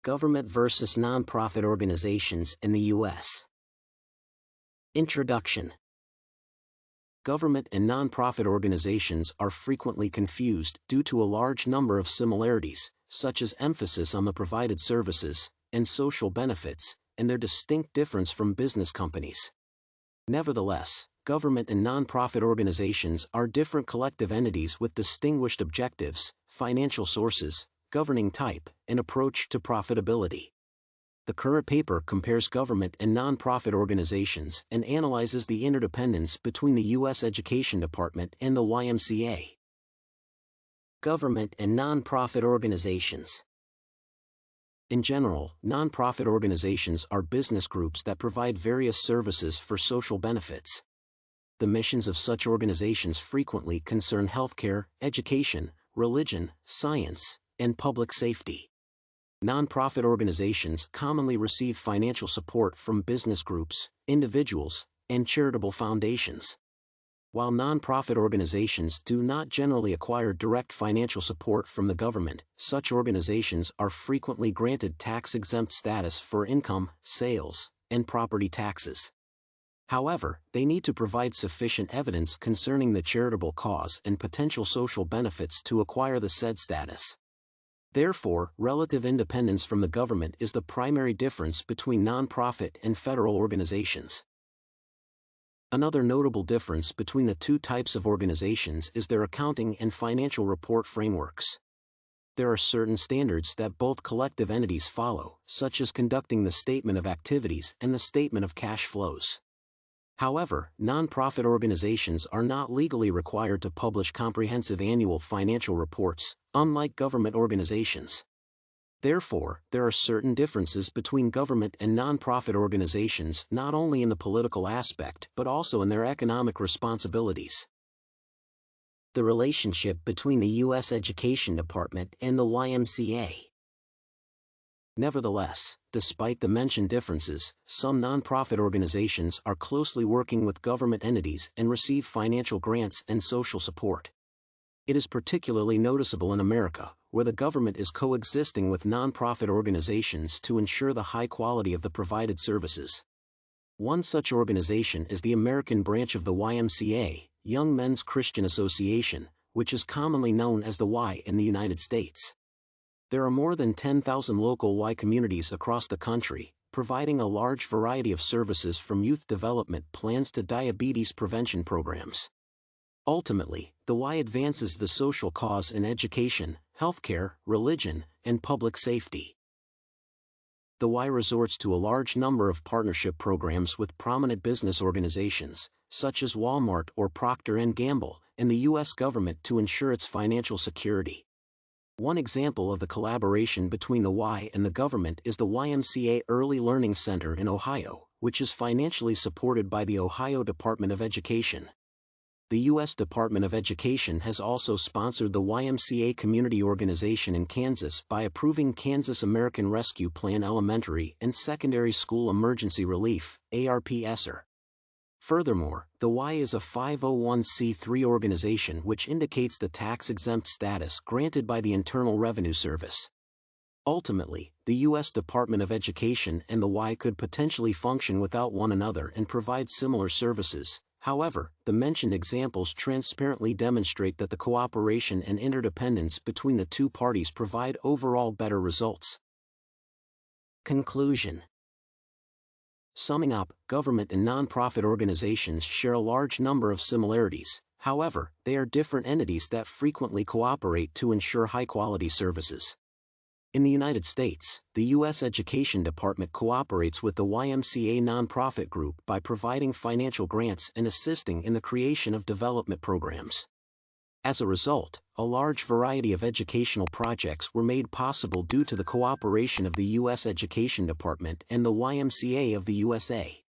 Government versus Nonprofit Organizations in the U.S. Introduction. Government and nonprofit organizations are frequently confused due to a large number of similarities, such as emphasis on the provided services and social benefits, and their distinct difference from business companies. Nevertheless, government and nonprofit organizations are different collective entities with distinguished objectives, financial sources, governing type, and approach to profitability. The current paper compares government and nonprofit organizations and analyzes the interdependence between the U.S. Education Department and the YMCA. Government and nonprofit organizations. In general, nonprofit organizations are business groups that provide various services for social benefits. The missions of such organizations frequently concern healthcare, education, religion, science, and public safety. Nonprofit organizations commonly receive financial support from business groups, individuals, and charitable foundations. While nonprofit organizations do not generally acquire direct financial support from the government, such organizations are frequently granted tax-exempt status for income, sales, and property taxes. However, they need to provide sufficient evidence concerning the charitable cause and potential social benefits to acquire the said status. Therefore, relative independence from the government is the primary difference between nonprofit and federal organizations. Another notable difference between the two types of organizations is their accounting and financial report frameworks. There are certain standards that both collective entities follow, such as conducting the statement of activities and the statement of cash flows. However, nonprofit organizations are not legally required to publish comprehensive annual financial reports, unlike government organizations. Therefore, there are certain differences between government and nonprofit organizations not only in the political aspect but also in their economic responsibilities. The relationship between the U.S. Education Department and the YMCA. Nevertheless, despite the mentioned differences, some nonprofit organizations are closely working with government entities and receive financial grants and social support. It is particularly noticeable in America, where the government is coexisting with nonprofit organizations to ensure the high quality of the provided services. One such organization is the American branch of the YMCA, Young Men's Christian Association, which is commonly known as the Y in the United States. There are more than 10,000 local Y communities across the country, providing a large variety of services from youth development plans to diabetes prevention programs. Ultimately, the Y advances the social cause in education, healthcare, religion, and public safety. The Y resorts to a large number of partnership programs with prominent business organizations, such as Walmart or Procter & Gamble, and the U.S. government to ensure its financial security. One example of the collaboration between the Y and the government is the YMCA Early Learning Center in Ohio, which is financially supported by the Ohio Department of Education. The U.S. Department of Education has also sponsored the YMCA community organization in Kansas by approving Kansas American Rescue Plan Elementary and Secondary School Emergency Relief, ARP-ESSER. Furthermore, the Y is a 501c3 organization which indicates the tax-exempt status granted by the Internal Revenue Service. Ultimately, the U.S. Department of Education and the Y could potentially function without one another and provide similar services. However, the mentioned examples transparently demonstrate that the cooperation and interdependence between the two parties provide overall better results. Conclusion. Summing up, government and nonprofit organizations share a large number of similarities. However, they are different entities that frequently cooperate to ensure high-quality services. In the United States, the U.S. Education Department cooperates with the YMCA nonprofit group by providing financial grants and assisting in the creation of development programs. As a result, a large variety of educational projects were made possible due to the cooperation of the U.S. Education Department and the YMCA of the USA.